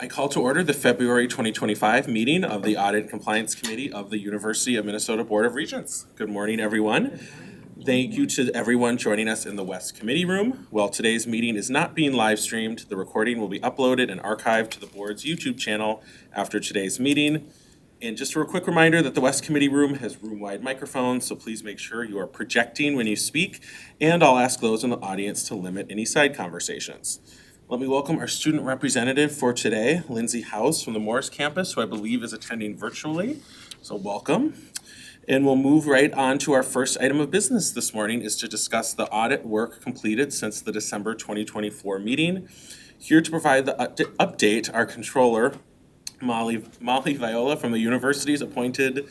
I call to order the February 2025 meeting of the Audit and Compliance Committee of the University of Minnesota Board of Regents. Good morning, everyone. Thank you to everyone joining us in the West Committee Room. While today's meeting is not being live streamed, the recording will be uploaded and archived to the board's YouTube channel after today's meeting. And just a quick reminder that the West Committee Room has room-wide microphones, so please make sure you are projecting when you speak, and I'll ask those in the audience to limit any side conversations. Let me welcome our student representative for today, Lindsay House from the Morris campus, who I believe is attending virtually. So welcome. And we'll move right on to our first item of business this morning is to discuss the audit work completed since the December 2024 meeting. Here to provide the update, our controller, Molly Viola from the university's appointed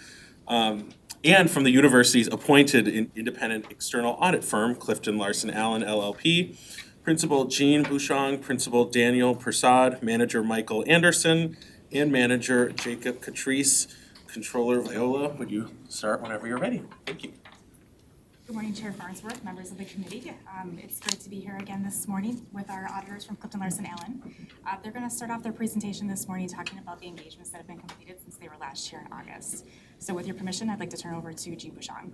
independent external audit firm, Clifton Larson Allen LLP, Principal Jean Bouchong, Principal Daniel Persad, Manager Michael Anderson, and Manager Jacob Catrice. Controller Viola, would you start whenever you're ready? Thank you. Good morning, Chair Farnsworth, members of the committee. It's great to be here again this morning with our auditors from Clifton Larson Allen. They're going to start off their presentation this morning talking about the engagements that have been completed since they were last here in August. So with your permission, I'd like to turn over to Jean Bouchong.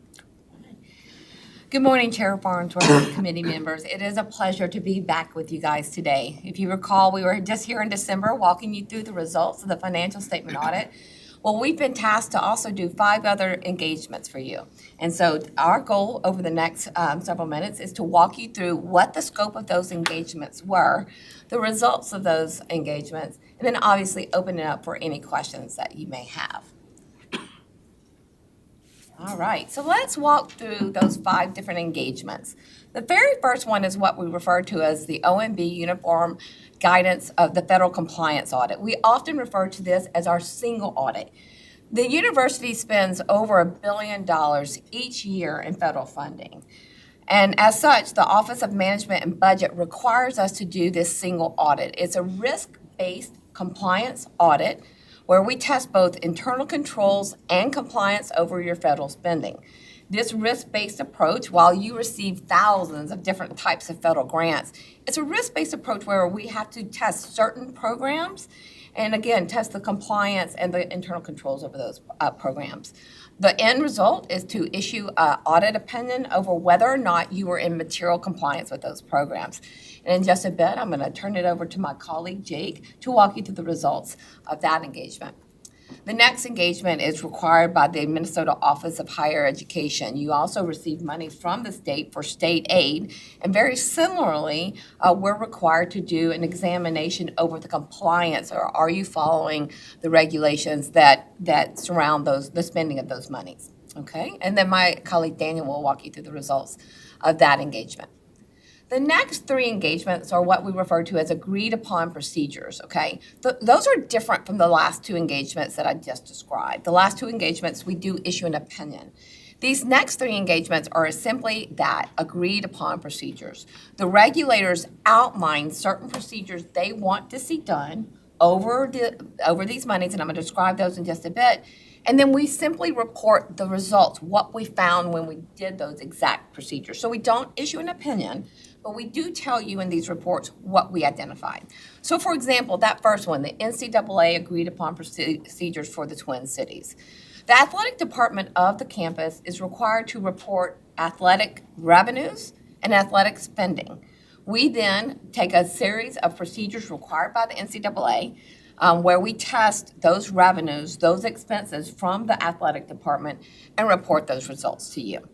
Good morning, Chair Farnsworth, committee members. It is a pleasure to be back with you guys today. If you recall, we were just here in December walking you through the results of the financial statement audit. Well, we've been tasked to also do 5 other engagements for you. And so our goal over the next several minutes is to walk you through what the scope of those engagements were, the results of those engagements, and then obviously open it up for any questions that you may have. All right, so let's walk through those 5 different engagements. The very first one is what we refer to as the OMB Uniform Guidance of the Federal Compliance Audit. We often refer to this as our single audit. The university spends over $1 billion each year in federal funding. And as such, the Office of Management and Budget requires us to do this single audit. It's a risk-based compliance audit where we test both internal controls and compliance over your federal spending. This risk-based approach, while you receive thousands of different types of federal grants, it's a risk-based approach where we have to test certain programs and, again, test the compliance and the internal controls over those programs. The end result is to issue an audit opinion over whether or not you are in material compliance with those programs. And in just a bit, I'm going to turn it over to my colleague, Jake, to walk you through the results of that engagement. The next engagement is required by the Minnesota Office of Higher Education. You also receive money from the state for state aid, and very similarly, we're required to do an examination over the compliance, or are you following the regulations that surround the spending of those monies, okay? And then my colleague Daniel will walk you through the results of that engagement. The next 3 engagements are what we refer to as agreed upon procedures, okay? Those are different from the last 2 engagements that I just described. The last 2 engagements, we do issue an opinion. These next 3 engagements are simply that, agreed upon procedures. The regulators outline certain procedures they want to see done over these monies, and I'm going to describe those in just a bit. And then we simply report the results, what we found when we did those exact procedures. So we don't issue an opinion, but we do tell you in these reports what we identified. So for example, that first one, the NCAA agreed upon procedures for the Twin Cities. The athletic department of the campus is required to report athletic revenues and athletic spending. We then take a series of procedures required by the NCAA where we test those revenues, those expenses from the athletic department and report those results to you.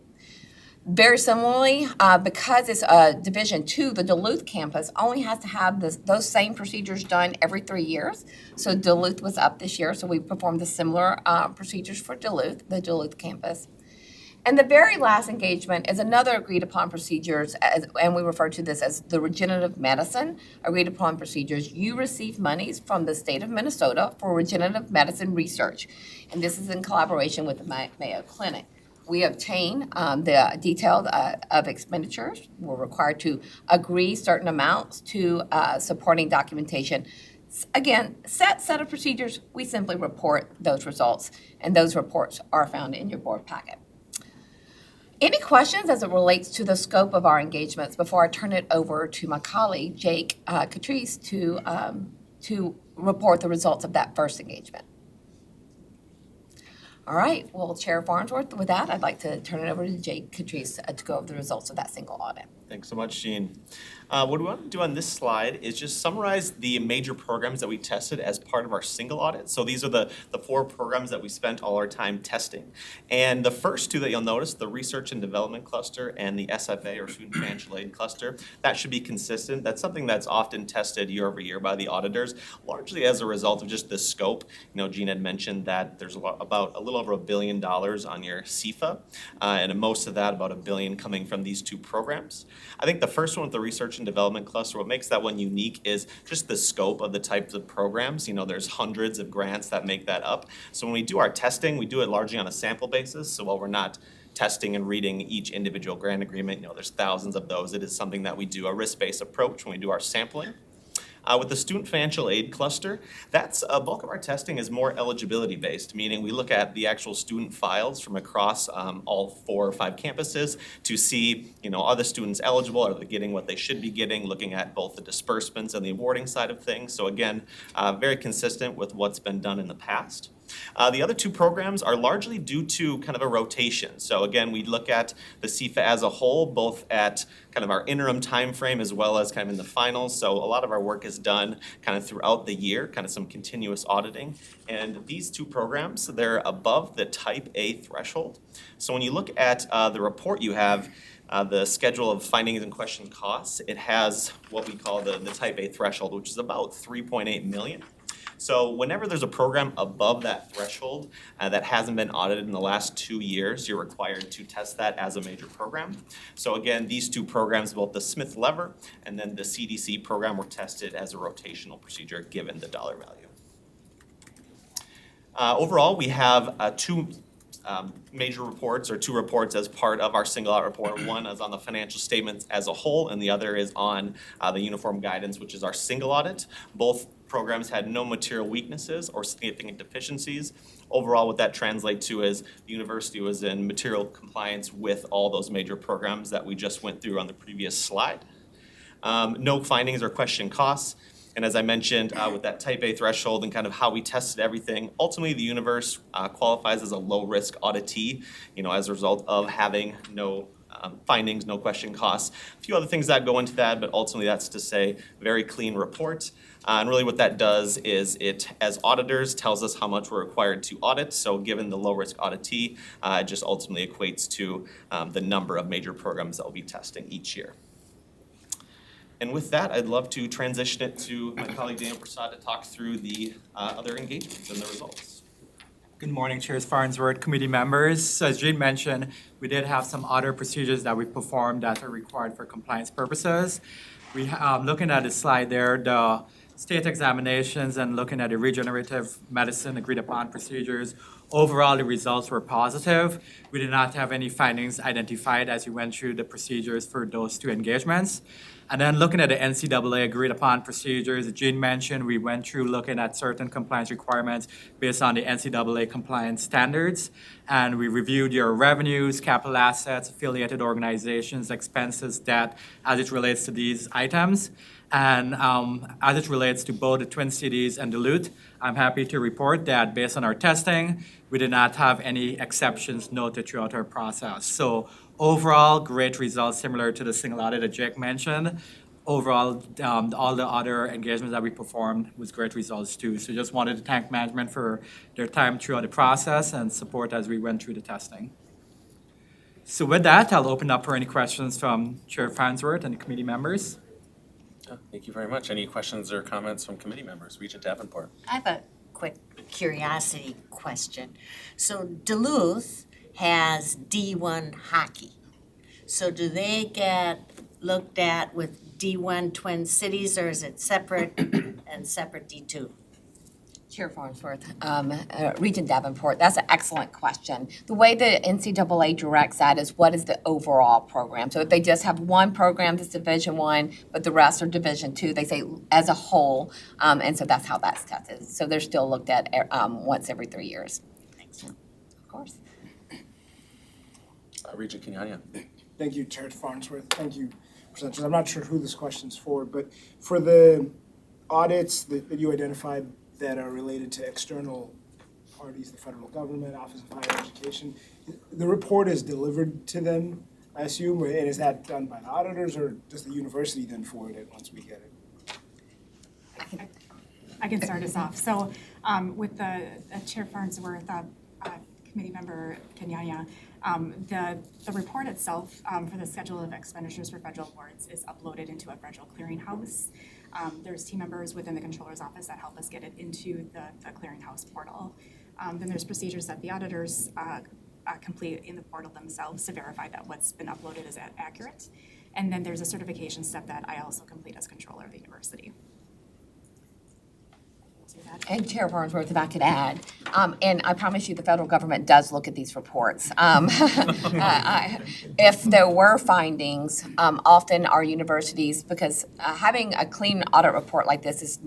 Very similarly, because it's a Division II, the Duluth campus only has to have those same procedures done every 3 years. So Duluth was up this year, so we performed the similar procedures for Duluth, the Duluth campus. And the very last engagement is another agreed upon procedures, and we refer to this as the regenerative medicine agreed upon procedures. You receive monies from the state of Minnesota for regenerative medicine research, and this is in collaboration with the Mayo Clinic. We obtain the detail of expenditures. We're required to agree certain amounts to supporting documentation. Again, set of procedures, we simply report those results, and those reports are found in your board packet. Any questions as it relates to the scope of our engagements before I turn it over to my colleague, Jake Catrice, to report the results of that first engagement? All right, well, Chair Farnsworth, with that, I'd like to turn it over to Jake Catrice to go over the results of that single audit. Thanks so much, Jean. What we want to do on this slide is just summarize the major programs that we tested as part of our single audit. So these are the 4 programs that we spent all our time testing. And the first 2 that you'll notice, the Research and Development Cluster and the SFA, or Student Financial Aid Cluster, that should be consistent. That's something that's often tested year over year by the auditors, largely as a result of just the scope. You know, Jean had mentioned that there's about a little over $1 billion on your CFA, and most of that, about $1 billion, coming from these 2 programs. I think the first one with the Research and Development Cluster, what makes that one unique is just the scope of the types of programs. You know, there's hundreds of grants that make that up. So when we do our testing, we do it largely on a sample basis. So while we're not testing and reading each individual grant agreement, you know, there's thousands of those. It is something that we do a risk-based approach when we do our sampling. With the Student Financial Aid Cluster, that's a bulk of our testing is more eligibility based, meaning we look at the actual student files from across all 4 or 5 campuses to see, you know, are the students eligible, are they getting what they should be getting, looking at both the disbursements and the awarding side of things. So again, very consistent with what's been done in the past. The other 2 programs are largely due to kind of a rotation. So again, we look at the CFA as a whole, both at kind of our interim time frame as well as kind of in the finals. So a lot of our work is done kind of throughout the year, kind of some continuous auditing. And these 2 programs, they're above the Type A threshold. So when you look at the report you have, the schedule of findings and question costs, it has what we call the Type A threshold, which is about 3.8 million. So whenever there's a program above that threshold that hasn't been audited in the last 2 years, you're required to test that as a major program. So again, these 2 programs, both the Smith Lever and then the CDC program, were tested as a rotational procedure given the dollar value. Overall, we have 2 major reports, or 2 reports as part of our single audit report. One is on the financial statements as a whole, and the other is on the uniform guidance, which is our single audit. Both programs had no material weaknesses or significant deficiencies. Overall, what that translates to is the university was in material compliance with all those major programs that we just went through on the previous slide. No findings or question costs. And as I mentioned, with that Type A threshold and kind of how we tested everything, ultimately the universe qualifies as a low-risk auditee, you know, as a result of having no findings, no question costs. A few other things that go into that, but ultimately that's to say very clean report. And really what that does is it, as auditors, tells us how much we're required to audit. So given the low-risk auditee, it just ultimately equates to the number of major programs that we'll be testing each year. And with that, I'd love to transition it to my colleague Daniel Prasad to talk through the other engagements and the results. Good morning, Chairs Farnsworth, committee members. So as Jean mentioned, we did have some other procedures that we performed that are required for compliance purposes. We looking at the slide there, the state examinations and looking at the regenerative medicine agreed upon procedures. Overall, the results were positive. We did not have any findings identified as we went through the procedures for those 2 engagements. And then looking at the NCAA agreed upon procedures, Jean mentioned, we went through looking at certain compliance requirements based on the NCAA compliance standards. And we reviewed your revenues, capital assets, affiliated organizations, expenses, debt, as it relates to these items. And as it relates to both the Twin Cities and Duluth, I'm happy to report that based on our testing, we did not have any exceptions noted throughout our process. So overall, great results similar to the single audit that Jake mentioned. Overall, all the other engagements that we performed was great results too. So just wanted to thank management for their time throughout the process and support as we went through the testing. So with that, I'll open up for any questions from Chair Farnsworth and the committee members. Thank you very much. Any questions or comments from committee members? Regent Davenport. I have a quick curiosity question. So Duluth has D1 hockey. So do they get looked at with D1 Twin Cities, or is it separate and separate D2? Chair Farnsworth, Regent Davenport, that's an excellent question. The way the NCAA directs that is what is the overall program. So if they just have one program that's Division I, but the rest are Division II, they say as a whole, and so that's how that's tested. So they're still looked at once every 3 years. Thanks. Of course. Regent Kenyanya. Thank you, Chair Farnsworth. Thank you, presenters. I'm not sure who this question's for, but for the audits that you identified that are related to external parties, the federal government, Office of Higher Education, the report is delivered to them, I assume, and is that done by the auditors, or does the university then forward it once we get it? I can start us off. So with the Chair Farnsworth, Committee Member Kenyanya, the report itself for the schedule of expenditures for federal awards is uploaded into a federal clearinghouse. There's team members within the controller's office that help us get it into the clearinghouse portal. Then there's procedures that the auditors complete in the portal themselves to verify that what's been uploaded is accurate. And then there's a certification step that I also complete as controller of the university. And Chair Farnsworth, if I could add, and I promise you the federal government does look at these reports. If there were findings, often our universities, because having a clean audit report like this is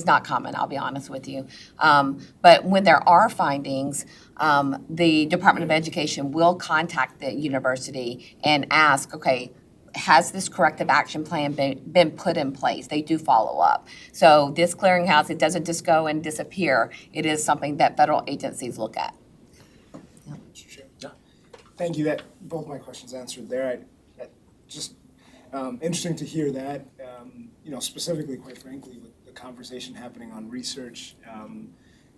not common, I'll be honest with you. But when there are findings, the Department of Education will contact the university and ask, okay, has this corrective action plan been put in place? They do follow up. So this clearinghouse, it doesn't just go and disappear. It is something that federal agencies look at. Yeah. Thank you. That both my questions answered there. I just interesting to hear that. Specifically, quite frankly, with the conversation happening on research,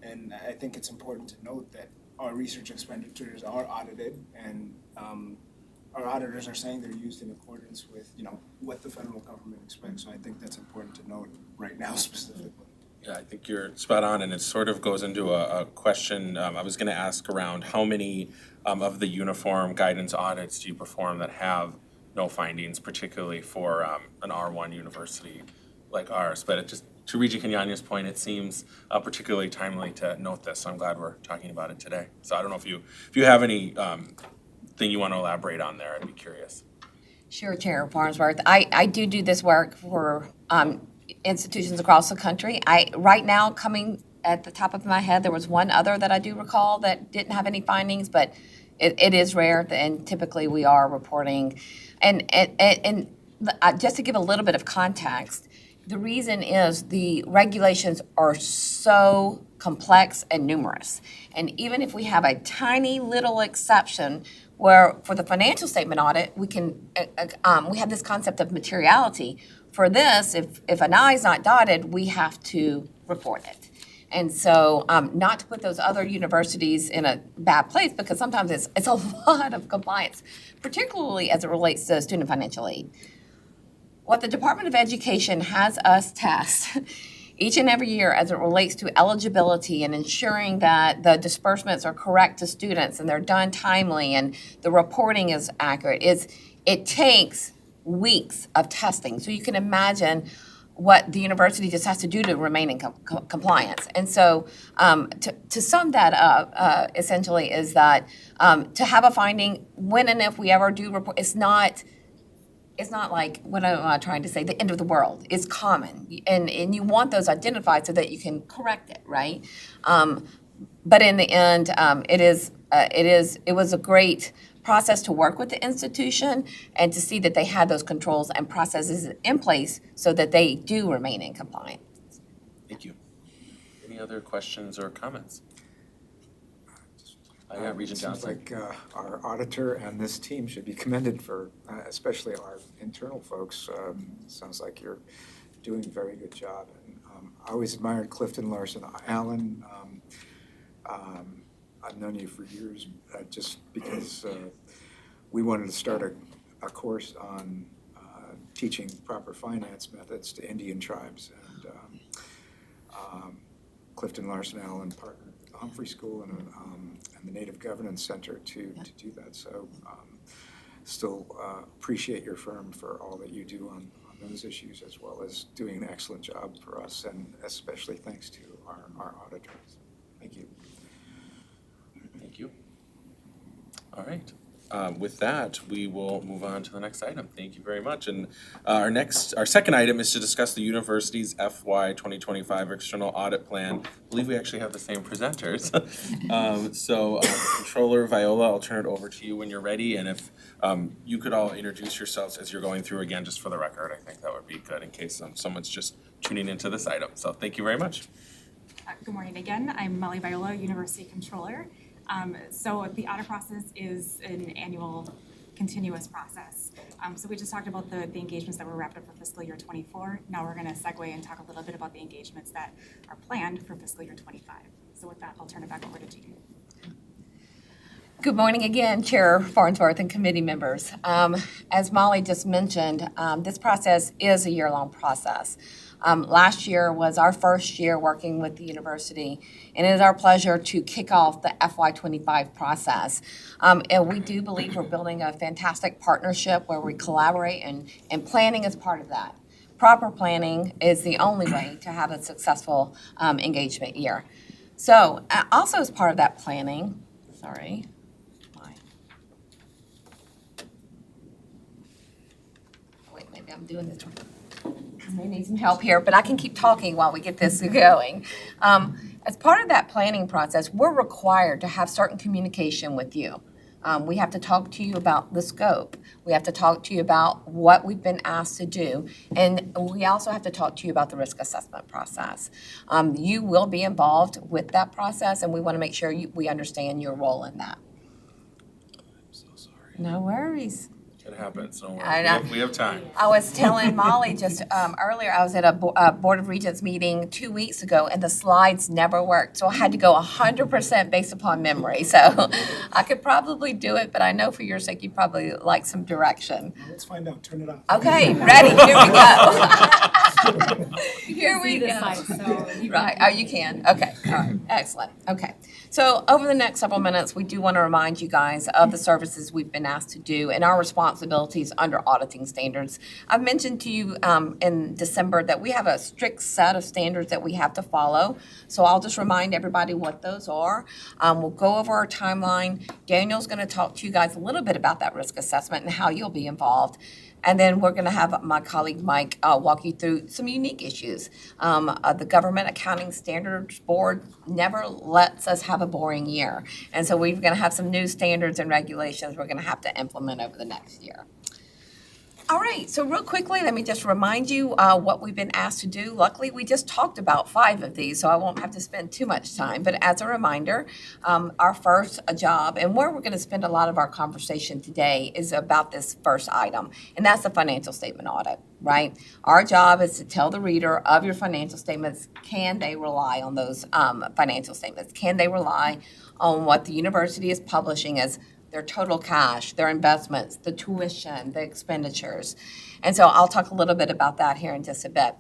and I think it's important to note that our research expenditures are audited, and our auditors are saying they're used in accordance with what the federal government expects. So I think that's important to note right now specifically. Yeah, I think you're spot on, and it sort of goes into a question I was going to ask around how many of the uniform guidance audits do you perform that have no findings, particularly for an R1 university like ours. But it just, to Regent Kenyanya's point, it seems particularly timely to note this. So I'm glad we're talking about it today. So I don't know if you have any thing you want to elaborate on there. I'd be curious. Sure, Chair Farnsworth. I do this work for institutions across the country. Right now, coming at the top of my head, there was one other that I do recall that didn't have any findings, but it is rare, and typically we are reporting. And just to give a little bit of context, the reason is the regulations are so complex and numerous. And even if we have a tiny little exception where for the financial statement audit, we have this concept of materiality. For this, if an I is not dotted, we have to report it. And so not to put those other universities in a bad place, because sometimes it's a lot of compliance, particularly as it relates to student financial aid. What the Department of Education has us test each and every year as it relates to eligibility and ensuring that the disbursements are correct to students and they're done timely and the reporting is accurate, it takes weeks of testing. So you can imagine what the university just has to do to remain in compliance. And so to sum that up, essentially is that to have a finding, when and if we ever do report, it's not like, what am I trying to say, the end of the world. It's common, and you want those identified so that you can correct it, right? But in the end, it was a great process to work with the institution and to see that they had those controls and processes in place so that they do remain in compliance. Thank you. Any other questions or comments? Yeah, Regent Johnson. Seems like our auditor and this team should be commended for, especially our internal folks. Sounds like you're doing a very good job. And I always admired Clifton Larson Allen. I've known you for years just because we wanted to start a course on teaching proper finance methods to Indian tribes. And Clifton Larson Allen partnered with the Humphrey School and the Native Governance Center to do that. So still appreciate your firm for all that you do on those issues, as well as doing an excellent job for us, and especially thanks to our auditors. Thank you. Thank you. All right. With that, we will move on to the next item. Thank you very much. And our second item is to discuss the university's FY 2025 external audit plan. I believe we actually have the same presenters. Controller Viola, I'll turn it over to you when you're ready. And if you could all introduce yourselves as you're going through again, just for the record, I think that would be good in case someone's just tuning into this item. So thank you very much. Good morning again. I'm Molly Viola, University Controller. So the audit process is an annual continuous process. So we just talked about the engagements that were wrapped up for fiscal year 24. Now we're going to segue and talk a little bit about the engagements that are planned for fiscal year 25. So with that, I'll turn it back over to Jean. Good morning again, Chair Farnsworth and committee members. As Molly just mentioned, this process is a year-long process. Last year was our first year working with the university, and it is our pleasure to kick off the FY25 process. And we do believe we're building a fantastic partnership where we collaborate, and planning is part of that. Proper planning is the only way to have a successful engagement year. So also as part of that planning, maybe I'm doing this wrong. May need some help here, but I can keep talking while we get this going. As part of that planning process, we're required to have certain communication with you. We have to talk to you about the scope. We have to talk to you about what we've been asked to do. And we also have to talk to you about the risk assessment process. You will be involved with that process, and we want to make sure we understand your role in that. I'm so sorry. No worries. It happens, don't I know. worry. We have time. I was telling Molly just earlier, I was at a Board of Regents meeting 2 weeks ago, and the slides never worked. So I had to go 100% based upon memory. So I could probably do it, but I know for your sake, you'd probably like some direction. Let's find out. Turn it off. Okay, ready? Here we go. Here we go. Right, oh, you can. Okay, all right, excellent. Okay. So over the next several minutes, we do want to remind you guys of the services we've been asked to do and our responsibilities under auditing standards. I've mentioned to you in December that we have a strict set of standards that we have to follow. So I'll just remind everybody what those are. We'll go over our timeline. Daniel's going to talk to you guys a little bit about that risk assessment and how you'll be involved. And then we're going to have my colleague Mike walk you through some unique issues. The Government Accounting Standards Board never lets us have a boring year. And so we're going to have some new standards and regulations we're going to have to implement over the next year. All right, so real quickly, let me just remind you what we've been asked to do. Luckily, we just talked about 5 of these, so I won't have to spend too much time. But as a reminder, our first job, and where we're going to spend a lot of our conversation today, is about this first item, and that's the financial statement audit, right? Our job is to tell the reader of your financial statements, can they rely on those financial statements? Can they rely on what the university is publishing as their total cash, their investments, the tuition, the expenditures. And so I'll talk a little bit about that here in just a bit.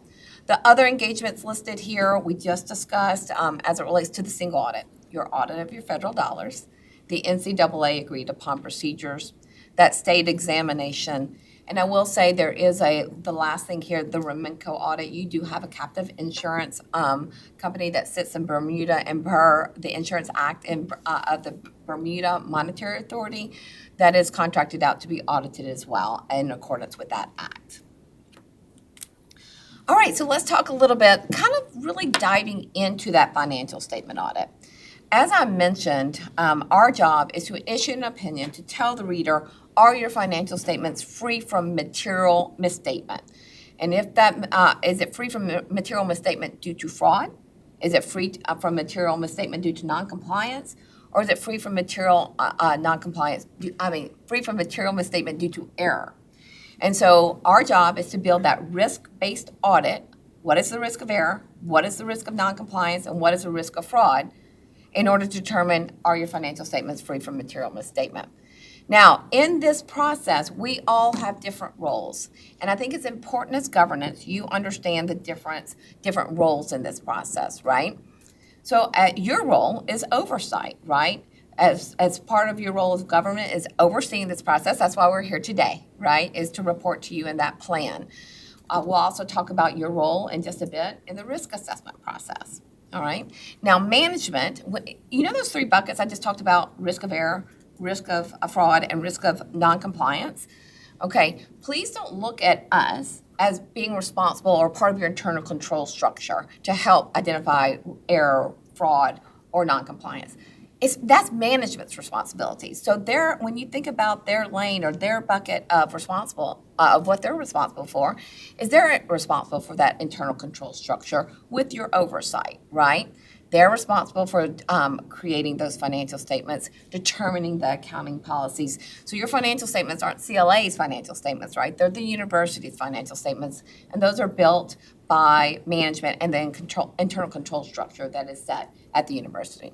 The other engagements listed here, we just discussed as it relates to the single audit, your audit of your federal dollars, the NCAA agreed upon procedures, that state examination. And I will say there is the last thing here, the Remenco audit. You do have a captive insurance company that sits in Bermuda, and per the Insurance Act of the Bermuda Monetary Authority that is contracted out to be audited as well in accordance with that act. All right, so let's talk a little bit, kind of really diving into that financial statement audit. As I mentioned, our job is to issue an opinion to tell the reader, are your financial statements free from material misstatement? And if that, is it free from material misstatement due to fraud? Is it free from material misstatement due to noncompliance? Or is it free from material free from material misstatement due to error? And so our job is to build that risk-based audit. What is the risk of error? What is the risk of noncompliance? And what is the risk of fraud? In order to determine, are your financial statements free from material misstatement? Now, in this process, we all have different roles. And I think it's important as governance, you understand the different roles in this process, right? So your role is oversight, right? As part of your role as government is overseeing this process. That's why we're here today, right? Is to report to you in that plan. We'll also talk about your role in just a bit in the risk assessment process. All right. Now, management, you know those 3 buckets I just talked about, risk of error, risk of fraud, and risk of noncompliance. Okay, please don't look at us as being responsible or part of your internal control structure to help identify error, fraud, or noncompliance. That's management's responsibility. So when you think about their lane or their bucket of of what they're responsible for, is they're responsible for that internal control structure with your oversight, right? They're responsible for creating those financial statements, determining the accounting policies. So your financial statements aren't CLA's financial statements, right? They're the university's financial statements, and those are built by management and then internal control structure that is set at the university.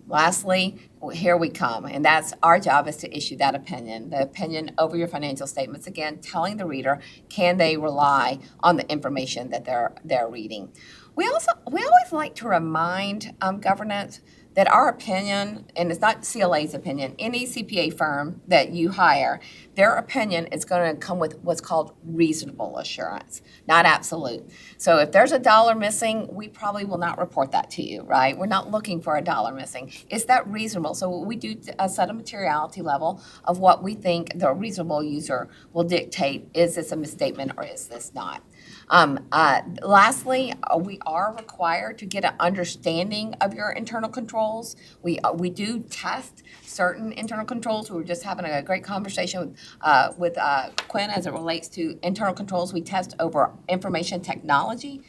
Lastly, here we come, and that's our job is to issue that opinion, the opinion over your financial statements, again, telling the reader, can they rely on the information that they're reading. We always like to remind governance that our opinion, and it's not CLA's opinion, any CPA firm that you hire, their opinion is going to come with what's called reasonable assurance, not absolute. So if there's $1 missing, we probably will not report that to you, right? We're not looking for $1 missing. Is that reasonable? So we do set a materiality level of what we think the reasonable user will dictate. Is this a misstatement or is this not? Lastly, we are required to get an understanding of your internal controls. We do test certain internal controls. We were just having a great conversation with Quinn as it relates to internal controls. We test over information technology.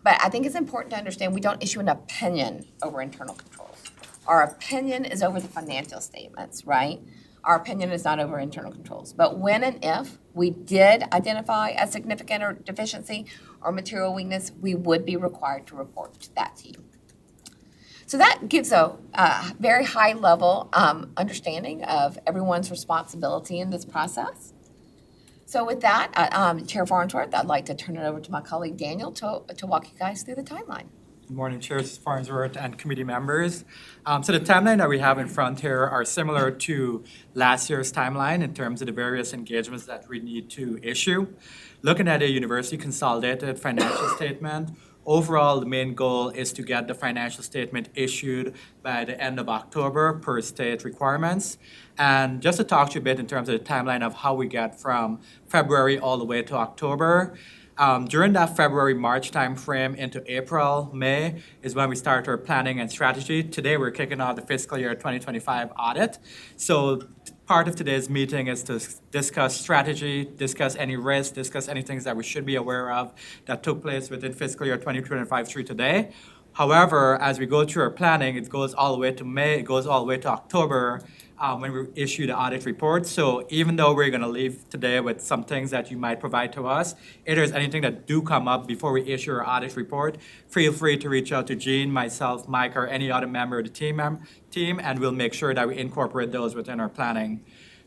But I think it's important to understand we don't issue an opinion over internal controls. Our opinion is over the financial statements, right? Our opinion is not over internal controls. But when and if we did identify a significant or deficiency or material weakness, we would be required to report that to you. So that gives a very high level understanding of everyone's responsibility in this process. So with that, Chair Farnsworth, I'd like to turn it over to my colleague Daniel to walk you guys through the timeline. Good morning, Chairs Farnsworth and committee members. So the timeline that we have in front here are similar to last year's timeline in terms of the various engagements that we need to issue. Looking at a university consolidated financial statement, overall, the main goal is to get the financial statement issued by the end of October per state requirements. And just to talk to you a bit in terms of the timeline of how we get from February all the way to October, during that February-March timeframe into April, May is when we start our planning and strategy. Today, we're kicking off the fiscal year 2025 audit. So part of today's meeting is to discuss strategy, discuss any risks, discuss any things that we should be aware of that took place within fiscal year 2025 through today. However, as we go through our planning, it goes all the way to May, it goes all the way to October, when we issue the audit report. So even though we're going to leave today with some things that you might provide to us, if there's anything that do come up before we issue our audit report, feel free to reach out to Jean, myself, Mike, or any other member of the team, and we'll make sure that we incorporate those within our planning.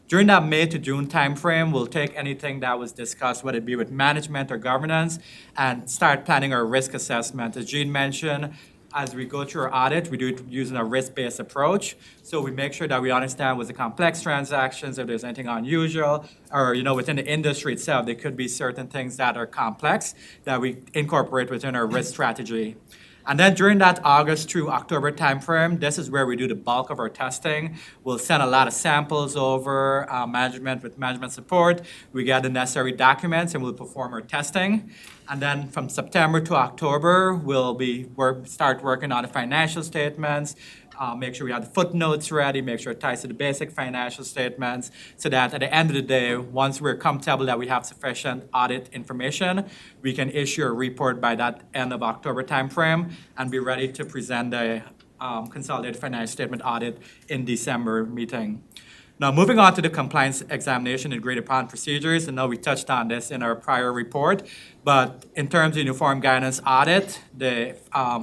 During that May to June timeframe, we'll take anything that was discussed, whether it be with management or governance, and start planning our risk assessment. As Jean mentioned, as we go through our audit, we do it using a risk-based approach. So we make sure that we understand what's the complex transactions, if there's anything unusual, or within the industry itself, there could be certain things that are complex that we incorporate within our risk strategy. And then during that August through October timeframe, this is where we do the bulk of our testing. We'll send a lot of samples over, with management support. We get the necessary documents and we'll perform our testing. And then from September to October, we'll start working on the financial statements, make sure we have the footnotes ready, make sure it ties to the basic financial statements, so that at the end of the day, once we're comfortable that we have sufficient audit information, we can issue a report by that end of October timeframe and be ready to present the consolidated financial statement audit in December meeting. Now, moving on to the compliance examination and agreed upon procedures, and now we touched on this in our prior report, but in terms of uniform guidance audit, the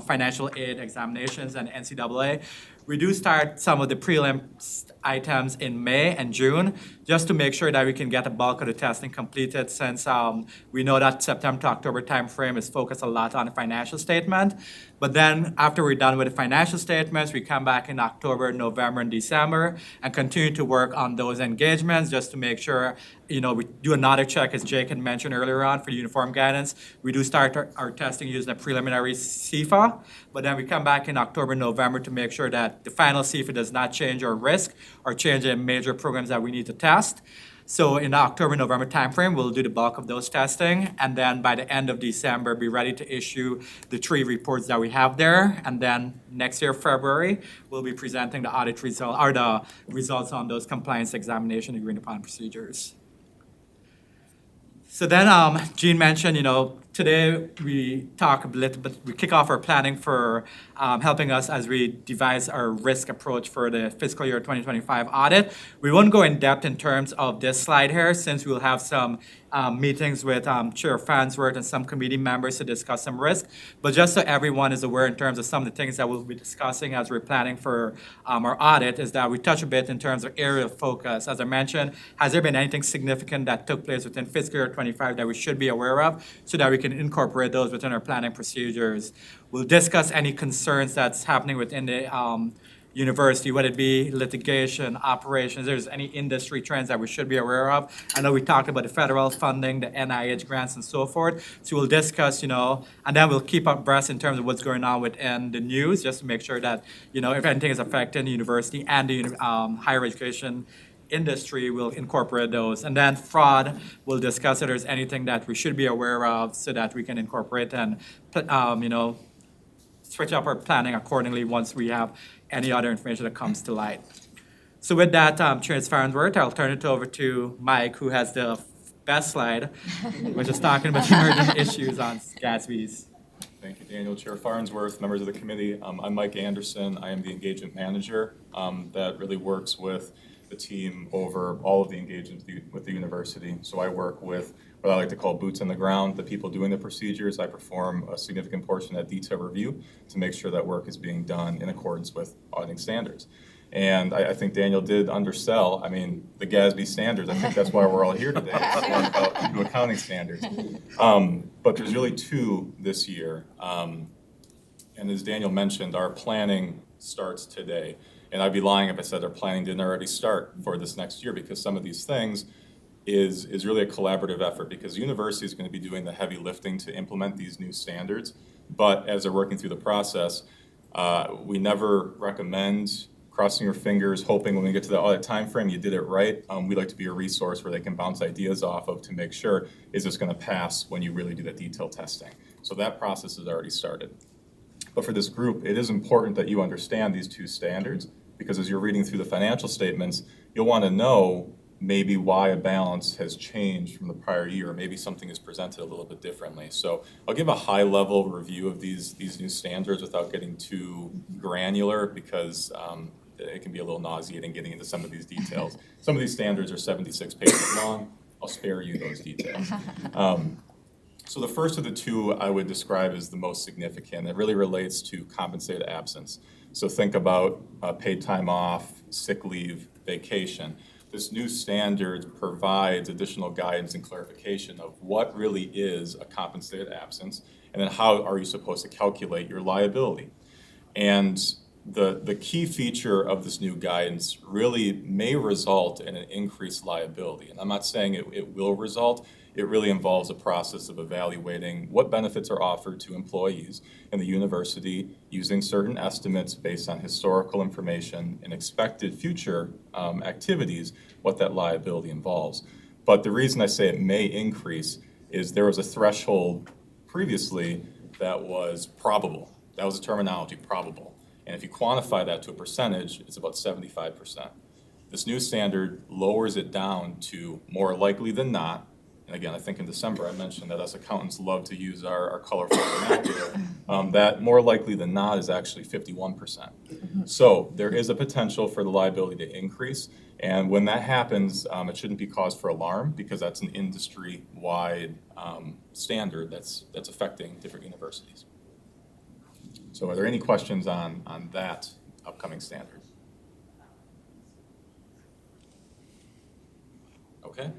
financial aid examinations and NCAA, we do start some of the prelim items in May and June, just to make sure that we can get the bulk of the testing completed, since we know that September to October timeframe is focused a lot on the financial statement. But then after we're done with the financial statements, we come back in October, November, and December and continue to work on those engagements just to make sure, we do another check, as Jake had mentioned earlier on, for the uniform guidance. We do start our testing using a preliminary CFA, but then we come back in October, November to make sure that that the final CFA does not change our risk or change in major programs that we need to test. So in the October-November timeframe, we'll do the bulk of those testing, and then by the end of December, be ready to issue the 3 reports that we have there. And then next year, February, we'll be presenting the audit result or the results on those compliance examination agreed upon procedures. So then, Jean mentioned, today we talk a little bit, we kick off our planning for helping us as we devise our risk approach for the fiscal year 2025 audit. We won't go in depth in terms of this slide here, since we'll have some meetings with Chair Farnsworth and some committee members to discuss some risk. But just so everyone is aware in terms of some of the things that we'll be discussing as we're planning for our audit, is that we touch a bit in terms of area of focus. As I mentioned, has there been anything significant that took place within fiscal year 25 that we should be aware of so that we can incorporate those within our planning procedures? We'll discuss any concerns that's happening within the university, whether it be litigation, operations, there's any industry trends that we should be aware of. I know we talked about the federal funding, the NIH grants and so forth. So we'll discuss, and then we'll keep abreast in terms of what's going on within the news, just to make sure that, if anything is affecting the university and the higher education industry, we'll incorporate those. And then fraud, we'll discuss if there's anything that we should be aware of so that we can incorporate and, switch up our planning accordingly once we have any other information that comes to light. So with that, Chair Farnsworth, I'll turn it over to Mike, who has the best slide, which is talking about the emerging issues on GASB's. Thank you, Daniel. Chair Farnsworth, members of the committee. I'm Mike Anderson. I am the engagement manager that really works with the team over all of the engagements with the university. So I work with what I like to call boots on the ground, the people doing the procedures. I perform a significant portion of that detail review to make sure that work is being done in accordance with auditing standards. And I think Daniel did undersell, the GASB standards. I think that's why we're all here today, to learn about new accounting standards. But there's really 2 this year. And as Daniel mentioned, our planning starts today. And I'd be lying if I said our planning didn't already start for this next year, because some of these things is really a collaborative effort, because the university is going to be doing the heavy lifting to implement these new standards. But as they're working through the process, we never recommend crossing your fingers, hoping when we get to the audit timeframe you did it right. We like to be a resource where they can bounce ideas off of to make sure, is this going to pass when you really do the detailed testing? So that process has already started. But for this group, it is important that you understand these 2 standards, because as you're reading through the financial statements, you'll want to know maybe why a balance has changed from the prior year, or maybe something is presented a little bit differently. So I'll give a high-level review of these new standards without getting too granular, because it can be a little nauseating getting into some of these details. Some of these standards are 76 pages long. I'll spare you those details. So the first of the 2 I would describe as the most significant. It really relates to compensated absence. So think about paid time off, sick leave, vacation. This new standard provides additional guidance and clarification of what really is a compensated absence, and then how are you supposed to calculate your liability. And the key feature of this new guidance really may result in an increased liability. And I'm not saying it will result. It really involves a process of evaluating what benefits are offered to employees in the university using certain estimates based on historical information and expected future activities, what that liability involves. But the reason I say it may increase is there was a threshold previously that was probable. That was the terminology, probable. And if you quantify that to a percentage, it's about 75%. This new standard lowers it down to more likely than not. And again, I think in December I mentioned that us accountants love to use our colorful vernacular. That more likely than not is actually 51%. So there is a potential for the liability to increase. And when that happens, it shouldn't be cause for alarm, because that's an industry-wide standard that's affecting different universities. So are there any questions on that upcoming standard? Okay.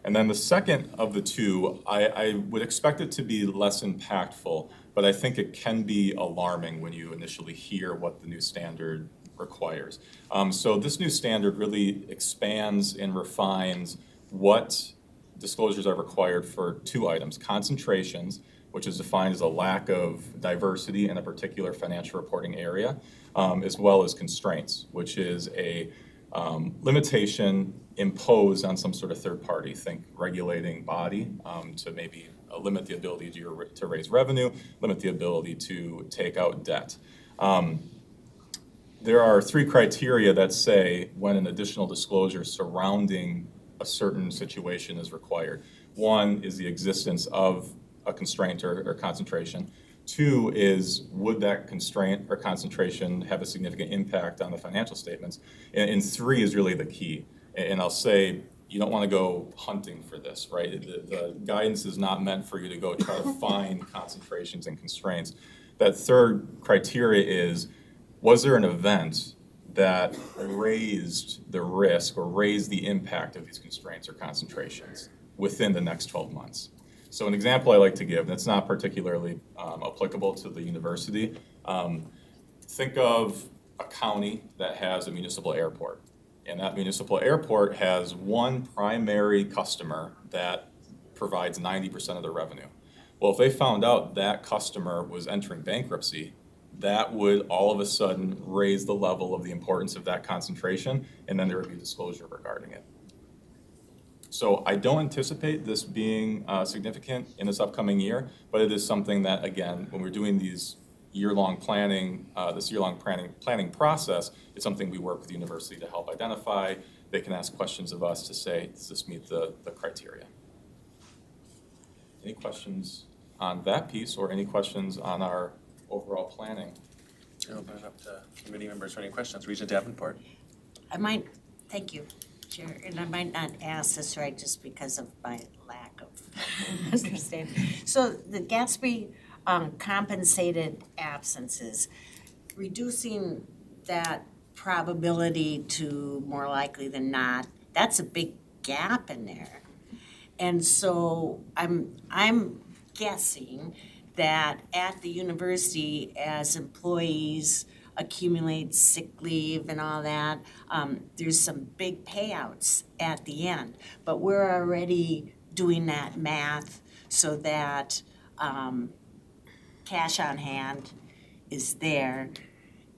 And then the second of the 2, I would expect it to be less impactful, but I think it can be alarming when you initially hear what the new standard requires. So this new standard really expands and refines what disclosures are required for 2 items: concentrations which is defined as a lack of diversity in a particular financial reporting area, as well as constraints, which is a limitation imposed on some sort of third party, think regulating body, to maybe limit the ability to raise revenue, limit the ability to take out debt. There are 3 criteria that say when an additional disclosure surrounding a certain situation is required. 1 is the existence of a constraint or concentration. 2 is, would that constraint or concentration have a significant impact on the financial statements? And 3 is really the key. And I'll say, you don't want to go hunting for this, right? The guidance is not meant for you to go try to find concentrations and constraints. That 3rd criteria is, was there an event that raised the risk or raised the impact of these constraints or concentrations within the next 12 months? So an example I like to give that's not particularly applicable to the university, think of a county that has a municipal airport. And that municipal airport has one primary customer that provides 90% of their revenue. Well, if they found out that customer was entering bankruptcy, that would all of a sudden raise the level of the importance of that concentration, and then there would be disclosure regarding it. So I don't anticipate this being significant in this upcoming year, but it is something that, again, when we're doing these year-long planning, planning process, it's something we work with the university to help identify. They can ask questions of us to say, does this meet the criteria? Any questions on that piece or any questions on our overall planning? I'll open it up to committee members for any questions. Regent Davenport. Thank you, Chair, and I might not ask this right just because of my lack of understanding. So the Gatsby compensated absences, reducing that probability to more likely than not, that's a big gap in there. And so I'm guessing that at the university, as employees accumulate sick leave and all that, there's some big payouts at the end. But we're already doing that math so that cash on hand is there.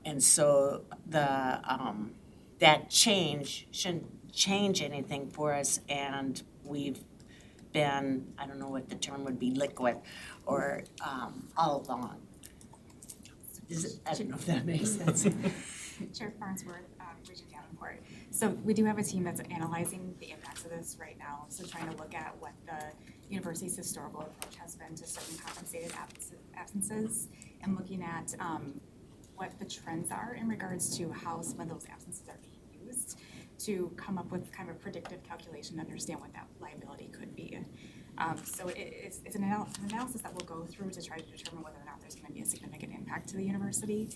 And so that change shouldn't change anything for us, and we've been, I don't know what the term would be, liquid, or all along. I don't know if that makes sense. Chair Farnsworth, Regent Davenport. So we do have a team that's analyzing the impacts of this right now. So trying to look at what the university's historical approach has been to certain compensated absences, and looking at what the trends are in regards to how some of those absences are being used, to come up with kind of a predictive calculation to understand what that liability could be. So it's an analysis that we'll go through to try to determine whether or not there's going to be a significant impact to the university.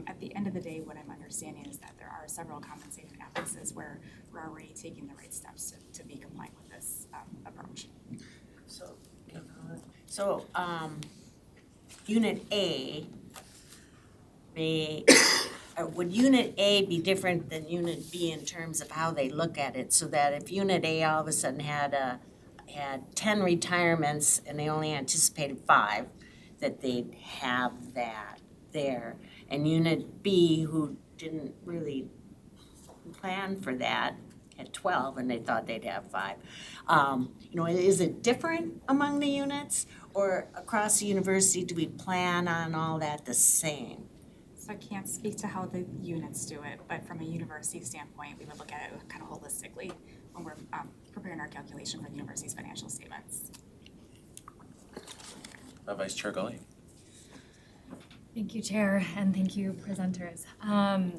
At the end of the day, what I'm understanding is that there are several compensated absences where we're already taking the right steps to be compliant with this approach. So Unit A would Unit A be different than Unit B in terms of how they look at it? So that if Unit A all of a sudden had 10 retirements and they only anticipated 5, that they'd have that there. And Unit B, who didn't really plan for that, had 12 and they thought they'd have 5. Is it different among the units, or across the university, do we plan on all that the same? So I can't speak to how the units do it, but from a university standpoint, we would look at it kind of holistically when we're preparing our calculation for the university's financial statements. Vice Chair Gully. Thank you, Chair, and thank you, presenters. I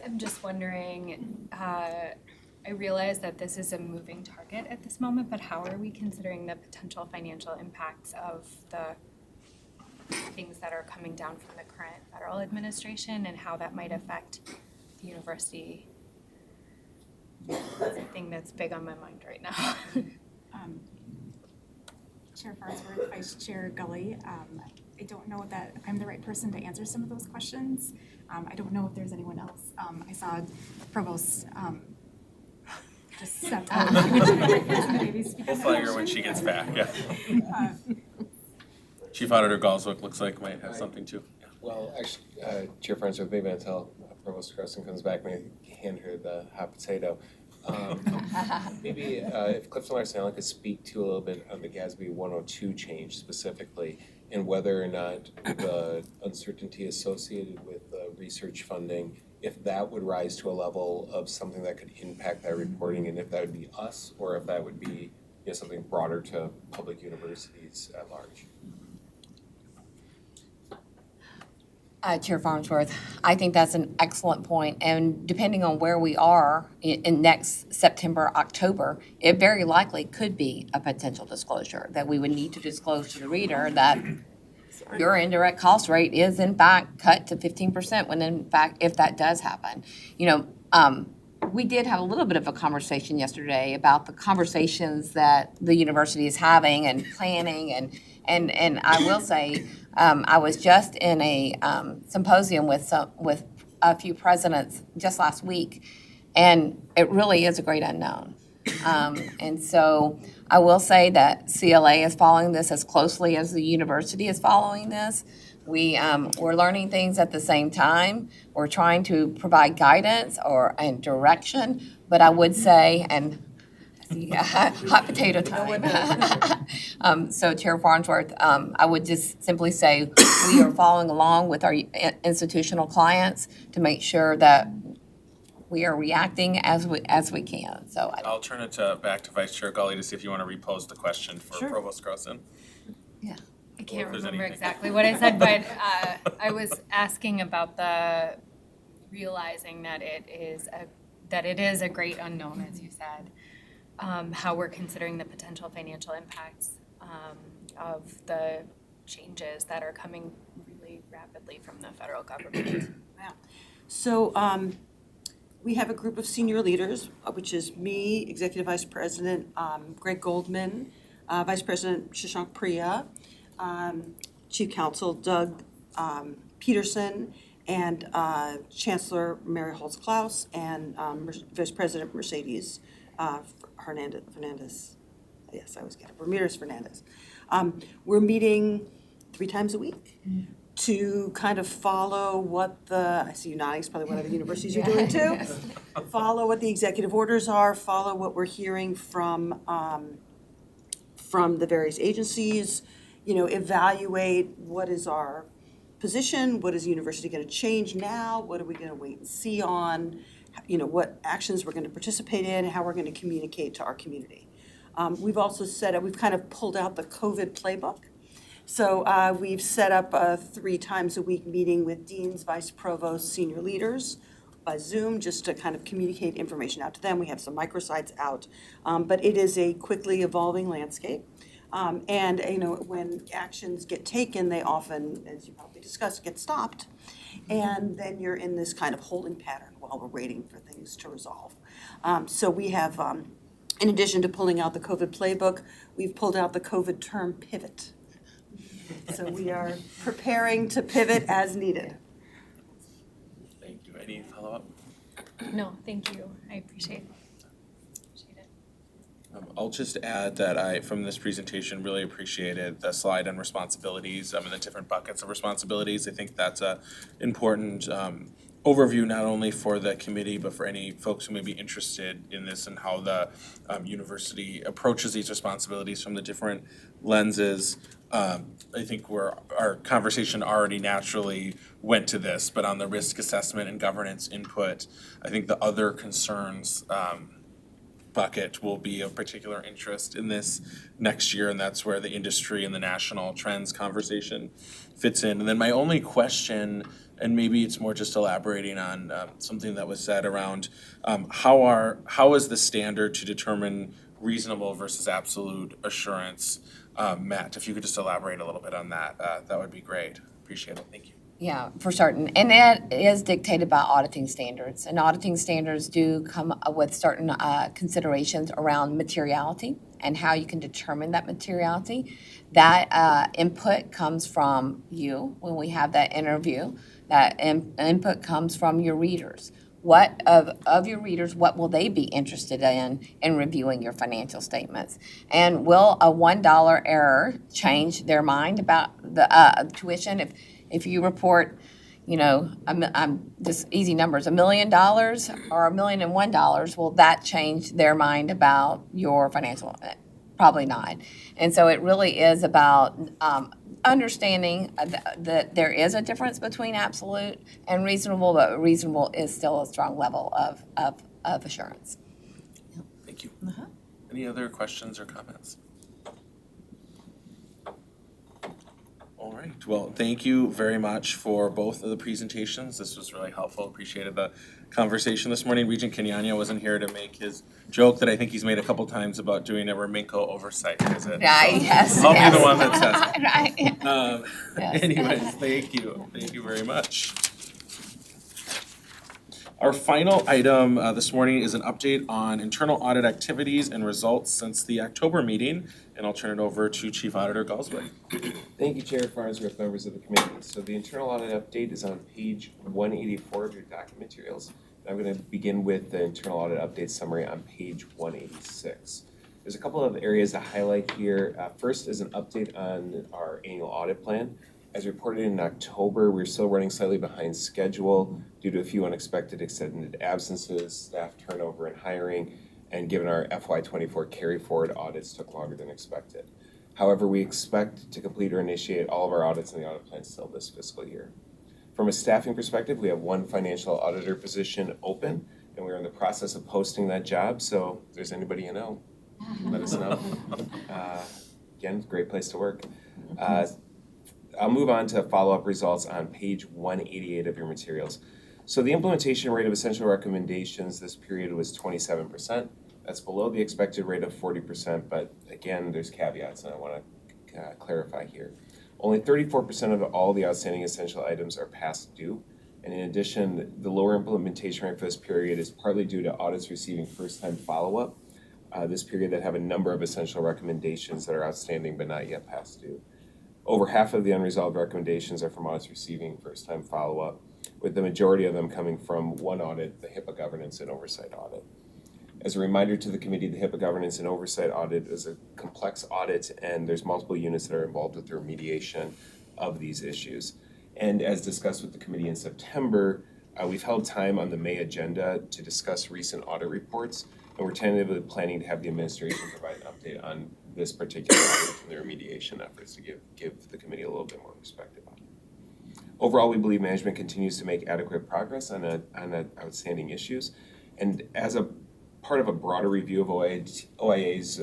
am just wondering, I realize that this is a moving target at this moment, but how are we considering the potential financial impacts of the things that are coming down from the current federal administration and how that might affect the university? That's a thing that's big on my mind right now. Chair Farnsworth, Vice Chair Gully, I don't know that I'm the right person to answer some of those questions. I don't know if there's anyone else. I saw Provost just stepped out. We'll fire her when she gets back, yeah. Chief Auditor Galswick looks like might have something too. Yeah. Well, actually, Chair Farnsworth, maybe until Provost Grossen comes back, maybe hand her the hot potato. Maybe if Clifton Larson Allen could speak to a little bit of the GASB 102 change specifically, and whether or not the uncertainty associated with research funding, if that would rise to a level of something that could impact that reporting, and if that would be us, or if that would be something broader to public universities at large. Chair Farnsworth, I think that's an excellent point, and depending on where we are in next September, October, it very likely could be a potential disclosure that we would need to disclose to the reader that your indirect cost rate is in fact cut to 15% when in fact, if that does happen. We did have a little bit of a conversation yesterday about the conversations that the university is having and planning, and I will say, I was just in a symposium with a few presidents just last week, and it really is a great unknown. And so I will say that CLA is following this as closely as the university is following this. We're learning things at the same time. We're trying to provide guidance and direction, but I would say, and hot potato time. So Chair Farnsworth, I would just simply say we are following along with our institutional clients to make sure that we are reacting as we can. So I'll turn it back to Vice Chair Gully to see if you want to repose the question for Provost Grossen. yeah. I can't there's remember anything. exactly what I said, but I was asking about the realizing that it is a great unknown, as you said. How we're considering the potential financial impacts of the changes that are coming really rapidly from the federal government. Wow. So we have a group of senior leaders, which is me, Executive Vice President Greg Goldman, Vice President Shashank Priya, Chief Counsel Doug Peterson, and Chancellor Mary Holtz-Klaus, and Vice President Mercedes Fernandez. Yes, I always get it. Ramirez Fernandez. We're meeting 3 times a week to kind of follow what I see you nodding, it's probably what other universities are doing too. Follow what the executive orders are, follow what we're hearing from the various agencies, evaluate what is our position, what is the university going to change now, what are we going to wait and see on, what actions we're going to participate in, how we're going to communicate to our community. We've also we've kind of pulled out the COVID playbook. So we've set up a 3 times a week meeting with deans, vice provosts, senior leaders by Zoom, just to kind of communicate information out to them. We have some microsites out, but it is a quickly evolving landscape. And when actions get taken, they often, as you probably discussed, get stopped. And then you're in this kind of holding pattern while we're waiting for things to resolve. So we have, in addition to pulling out the COVID playbook, we've pulled out the COVID term pivot. So we are preparing to pivot as needed. Thank you. Any follow-up? No, thank you. I appreciate it. I'll just add that from this presentation, really appreciated the slide on responsibilities and the different buckets of responsibilities. I think that's a important overview, not only for the committee, but for any folks who may be interested in this and how the university approaches these responsibilities from the different lenses. I think our conversation already naturally went to this, but on the risk assessment and governance input, I think the other concerns bucket will be of particular interest in this next year, and that's where the industry and the national trends conversation fits in. And then my only question, and maybe it's more just elaborating on something that was said around how is the standard to determine reasonable versus absolute assurance met? If you could just elaborate a little bit on that, that would be great. Appreciate it. Thank you. Yeah, for certain. And that is dictated by auditing standards. And auditing standards do come with certain considerations around materiality and how you can determine that materiality. That input comes from you when we have that interview. That input comes from your readers. what of your readers, what will they be interested in reviewing your financial statements? And will a $1 error change their mind about the tuition? If you report, you know, I'm just easy numbers, $1 million or $1,001,001, will that change their mind about your financial? Probably not. And so it really is about understanding that there is a difference between absolute and reasonable, but reasonable is still a strong level of assurance. Thank you. Any other questions or comments? All right, well, thank you very much for both of the presentations. This was really helpful. Appreciated the conversation this morning. Regent Kenyanya wasn't here to make his joke that I think he's made a couple times about doing a Reminko oversight visit. Right, yes, I'll yes. be the one that says it. Right. Yes. Anyways, thank you. Thank you very much. Our final item this morning is an update on internal audit activities and results since the October meeting, and I'll turn it over to Chief Auditor Galsworth. Thank you, Chair Farnsworth, members of the committee. So the internal audit update is on page 184 of your document materials. I'm going to begin with the internal audit update summary on page 186. There's a couple of areas to highlight here. First is an update on our annual audit plan. As reported in October, we're still running slightly behind schedule due to a few unexpected extended absences, staff turnover and hiring, and given our FY24 carry forward audits took longer than expected. However, we expect to complete or initiate all of our audits in the audit plan still this fiscal year. From a staffing perspective, we have one financial auditor position open, and we're in the process of posting that job. So if there's anybody you know, let us know. Again, great place to work. I'll move on to follow-up results on page 188 of your materials. So the implementation rate of essential recommendations this period was 27%. That's below the expected rate of 40%, but again, there's caveats, and I want to clarify here. Only 34% of all the outstanding essential items are past due, and in addition, the lower implementation rate for this period is partly due to audits receiving first-time follow-up this period that have a number of essential recommendations that are outstanding but not yet past due. Over half of the unresolved recommendations are from audits receiving first-time follow-up, with the majority of them coming from one audit, the HIPAA governance and oversight audit. As a reminder to the committee, the HIPAA governance and oversight audit is a complex audit, and there's multiple units that are involved with the remediation of these issues. And as discussed with the committee in September, we've held time on the May agenda to discuss recent audit reports, and we're tentatively planning to have the administration provide an update on this particular audit and the remediation efforts to give the committee a little bit more perspective on it. Overall, we believe management continues to make adequate progress on outstanding issues, and as a part of a broader review of OIA's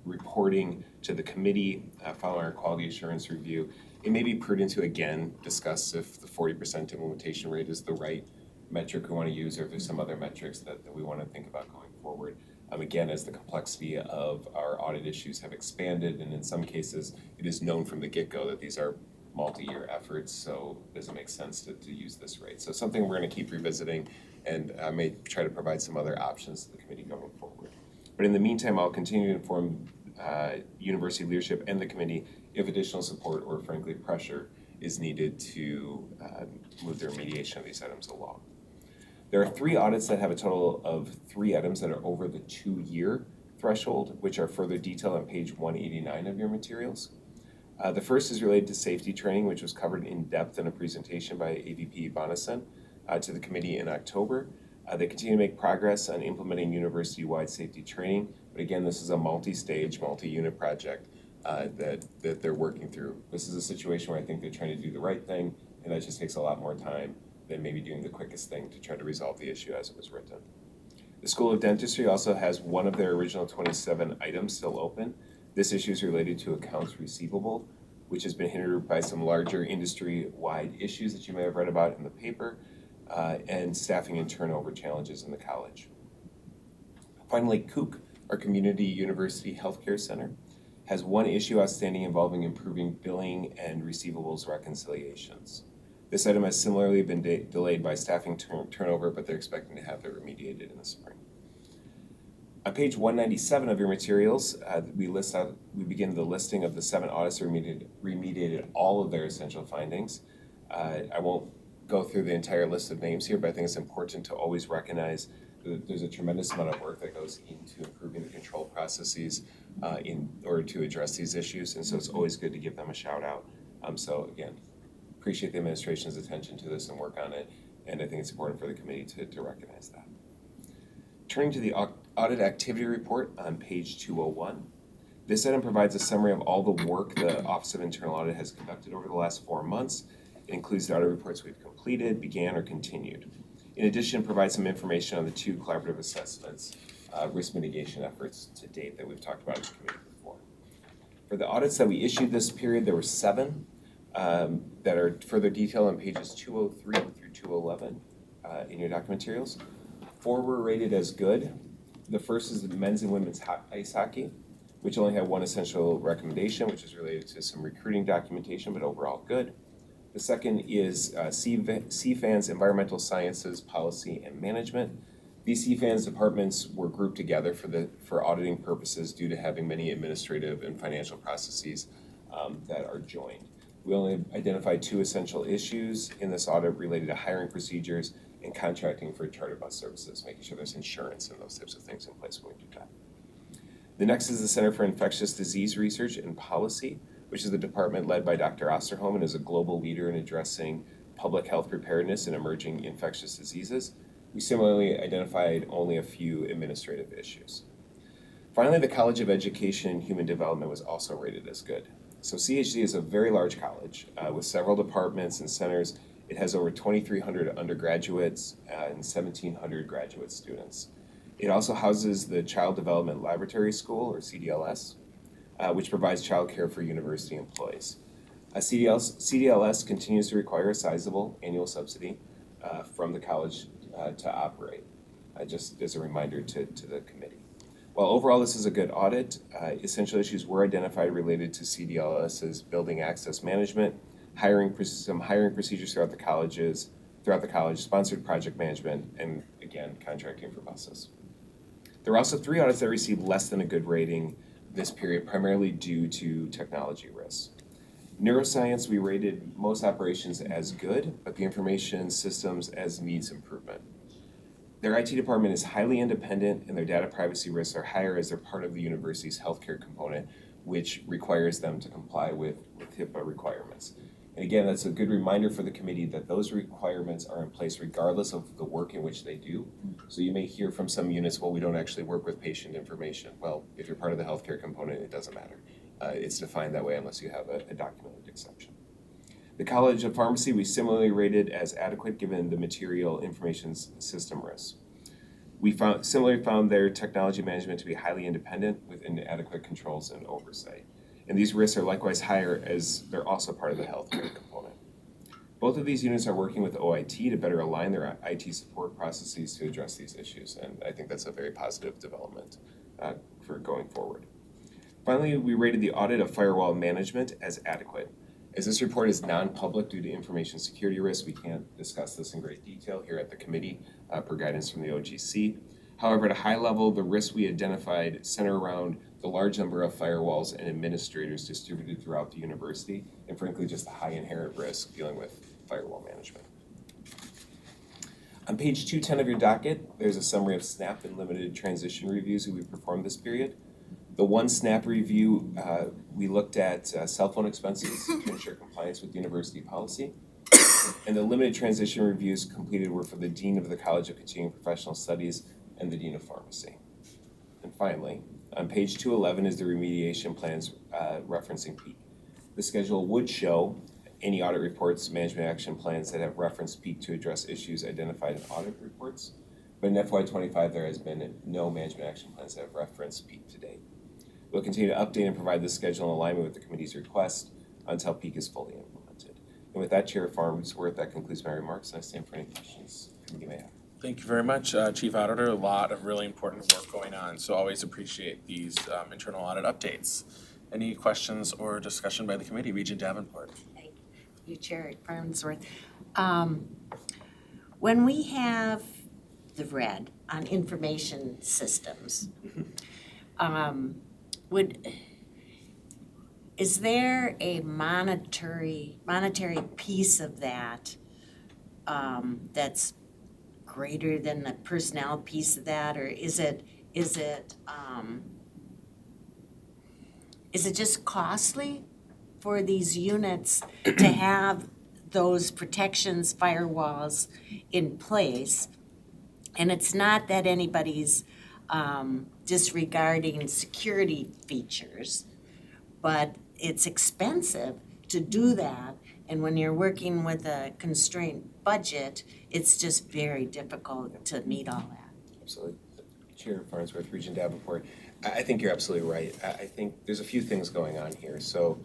reporting to the committee following our quality assurance review, it may be prudent to again discuss if the 40% implementation rate is the right metric we want to use, or if there's some other metrics that we want to think about going forward. Again, as the complexity of our audit issues have expanded, and in some cases, it is known from the get-go that these are multi-year efforts, so does it make sense to use this rate? So something we're going to keep revisiting, and I may try to provide some other options to the committee going forward. But in the meantime, I'll continue to inform university leadership and the committee if additional support or frankly pressure is needed to move the remediation of these items along. There are 3 audits that have a total of 3 items that are over the 2-year threshold, which are further detailed on page 189 of your materials. The first is related to safety training, which was covered in depth in a presentation by AVP Bonasen to the committee in October. They continue to make progress on implementing university-wide safety training, but again, this is a multi-stage, multi-unit project that they're working through. This is a situation where I think they're trying to do the right thing, and that just takes a lot more time than maybe doing the quickest thing to try to resolve the issue as it was written. The School of Dentistry also has one of their original 27 items still open. This issue is related to accounts receivable, which has been hindered by some larger industry-wide issues that you may have read about in the paper, and staffing and turnover challenges in the college. Finally, COOC, our Community University Healthcare Center, has one issue outstanding involving improving billing and receivables reconciliations. This item has similarly been delayed by staffing turnover, but they're expecting to have it remediated in the spring. On page 197 of your materials, we begin the listing of the 7 audits that remediated all of their essential findings. I won't go through the entire list of names here, but I think it's important to always recognize that there's a tremendous amount of work that goes into improving the control processes in order to address these issues, and so it's always good to give them a shout out. So again, appreciate the administration's attention to this and work on it, and I think it's important for the committee to recognize that. Turning to the audit activity report on page 201. This item provides a summary of all the work the Office of Internal Audit has conducted over the last 4 months. It includes the audit reports we've completed, began, or continued. In addition, it provides some information on the 2 collaborative assessments, risk mitigation efforts to date that we've talked about in the committee before. For the audits that we issued this period, there were 7 that are further detailed on pages 203 through 211 in your document materials. 4 were rated as good. The first is the men's and women's ice hockey, which only had 1 essential recommendation, which is related to some recruiting documentation, but overall good. The second is CFAN's Environmental Sciences Policy and Management. These CFAN's departments were grouped together for auditing purposes due to having many administrative and financial processes that are joined. We only identified 2 essential issues in this audit related to hiring procedures and contracting for charter bus services, making sure there's insurance and those types of things in place when we do that. The next is the Center for Infectious Disease Research and Policy, which is the department led by Dr. Osterholm and is a global leader in addressing public health preparedness and emerging infectious diseases. We similarly identified only a few administrative issues. Finally, the College of Education and Human Development was also rated as good. So CHD is a very large college with several departments and centers. It has over 2,300 undergraduates and 1,700 graduate students. It also houses the Child Development Laboratory School, or CDLS, which provides childcare for university employees. CDLS continues to require a sizable annual subsidy from the college to operate, just as a reminder to the committee. While overall this is a good audit, essential issues were identified related to CDLS's building access management, some hiring procedures throughout the college, sponsored project management, and again, contracting for buses. There were also 3 audits that received less than a good rating this period, primarily due to technology risks. Neuroscience, we rated most operations as good, but the information systems as needs improvement. Their IT department is highly independent and their data privacy risks are higher as they're part of the university's healthcare component, which requires them to comply with HIPAA requirements. And again, that's a good reminder for the committee that those requirements are in place regardless of the work in which they do. So you may hear from some units, well, we don't actually work with patient information. Well, if you're part of the healthcare component, it doesn't matter. It's defined that way unless you have a documented exception. The College of Pharmacy, we similarly rated as adequate given the material information system risks. We similarly found their technology management to be highly independent with inadequate controls and oversight. And these risks are likewise higher as they're also part of the healthcare component. Both of these units are working with OIT to better align their IT support processes to address these issues, and I think that's a very positive development for going forward. Finally, we rated the audit of firewall management as adequate. As this report is non-public due to information security risks, we can't discuss this in great detail here at the committee per guidance from the OGC. However, at a high level, the risks we identified center around the large number of firewalls and administrators distributed throughout the university, and frankly, just the high inherent risk dealing with firewall management. On page 210 of your docket, there's a summary of SNAP and limited transition reviews that we performed this period. The one SNAP review, we looked at cell phone expenses to ensure compliance with university policy. And the limited transition reviews completed were for the Dean of the College of Continuing Professional Studies and the Dean of Pharmacy. And finally, on page 211 is the remediation plans referencing peak. The schedule would show any audit reports, management action plans that have referenced peak to address issues identified in audit reports. But in FY25, there has been no management action plans that have referenced peak to date. We'll continue to update and provide this schedule in alignment with the committee's request until peak is fully implemented. And with that, Chair Farnsworth, that concludes my remarks, and I stand for any questions the committee may have. Thank you very much, Chief Auditor. A lot of really important work going on, so always appreciate these internal audit updates. Any questions or discussion by the committee? Regent Davenport. Thank you, Chair Farnsworth. When we have the red on information systems, is there a monetary piece of that that's greater than the personnel piece of that, or is it just costly for these units to have those protections, firewalls in place? And it's not that anybody's disregarding security features, but it's expensive to do that. And when you're working with a constrained budget, it's just very difficult to meet all that. Absolutely. Chair Farnsworth, Regent Davenport, I think you're absolutely right. I think there's a few things going on here. So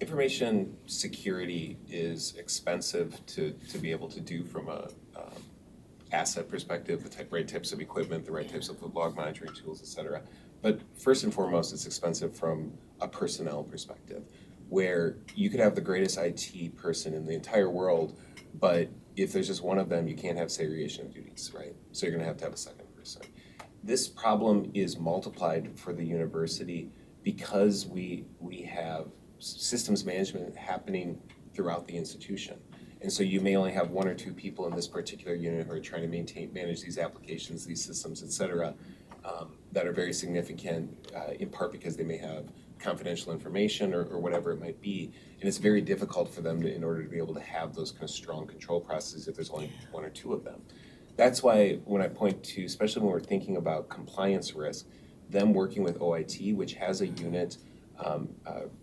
information security is expensive to be able to do from a asset perspective, the right types of equipment, the right types of log monitoring tools, et cetera. But first and foremost, it's expensive from a personnel perspective, where you could have the greatest IT person in the entire world, but if there's just one of them, you can't have segregation of duties, right? So you're gonna have to have a second person. This problem is multiplied for the university because we have systems management happening throughout the institution. And so you may only have one or two people in this particular unit who are trying to manage these applications, these systems, et cetera, that are very significant, in part because they may have confidential information or whatever it might be. And it's very difficult for them in order to be able to have those kind of strong control processes if there's only one or two of them. That's why when I point to, especially when we're thinking about compliance risk, them working with OIT, which has a unit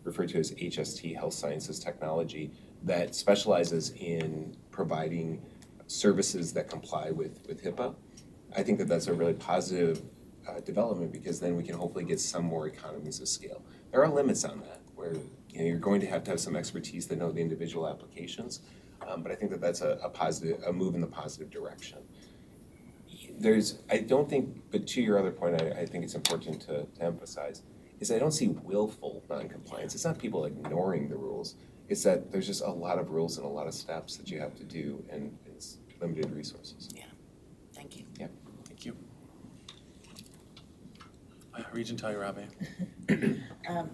referred to as HST, Health Sciences Technology, that specializes in providing services that comply with HIPAA. I think that that's a really positive development, because then we can hopefully get some more economies of scale. There are limits on that, where you're going to have some expertise that know the individual applications, but I think that that's a move in the positive direction. I don't think, but to your other point, I think it's important to emphasize, is I don't see willful noncompliance. It's not people ignoring the rules. It's that there's just a lot of rules and a lot of steps that you have to do, and it's limited resources. Yeah, thank you. Yeah. Thank you. Regent Tayarabe.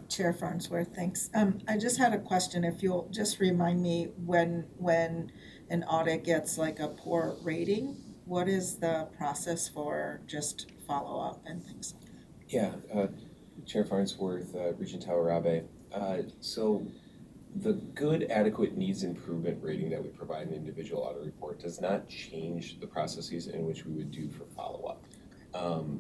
Chair Farnsworth, thanks. I just had a question, if you'll just remind me when an audit gets like a poor rating, what is the process for just follow-up and things like that? Yeah, Chair Farnsworth, Regent Tayarabe. So the good, adequate needs improvement rating that we provide in the individual audit report does not change the processes in which we would do for follow-up.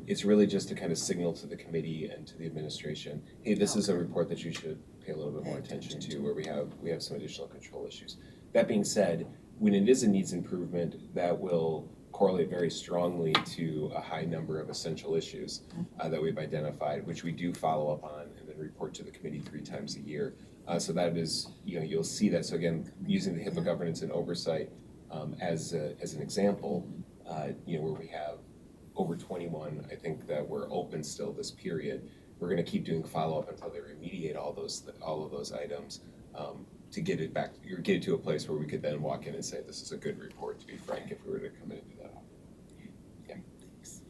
It's really just to kind of signal to the committee and to the administration, hey, this is a report that you should pay a little bit more attention to, where we have some additional control issues. That being said, when it is a needs improvement, that will correlate very strongly to a high number of essential issues that we've identified, which we do follow up on and then report to the committee 3 times a year. So that is, you'll see that. So again, using the HIPAA governance and oversight as an example, where we have over 21, I think that we're open still this period. We're going to keep doing follow-up until they remediate all of those items to get it back, or get it to a place where we could then walk in and say, this is a good report, to be frank, if we were to come in and do that. Yeah. Thanks.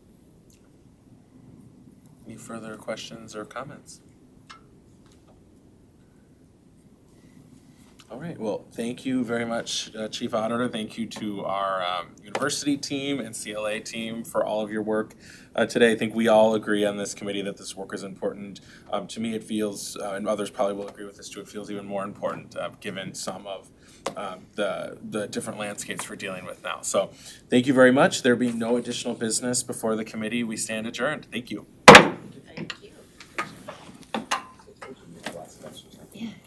Any further questions or comments? All right, well, thank you very much, Chief Auditor. Thank you to our university team and CLA team for all of your work today. I think we all agree on this committee that this work is important. To me, it feels, and others probably will agree with this too, it feels even more important given some of the different landscapes we're dealing with now. So thank you very much. There being no additional business before the committee, we stand adjourned. Thank you.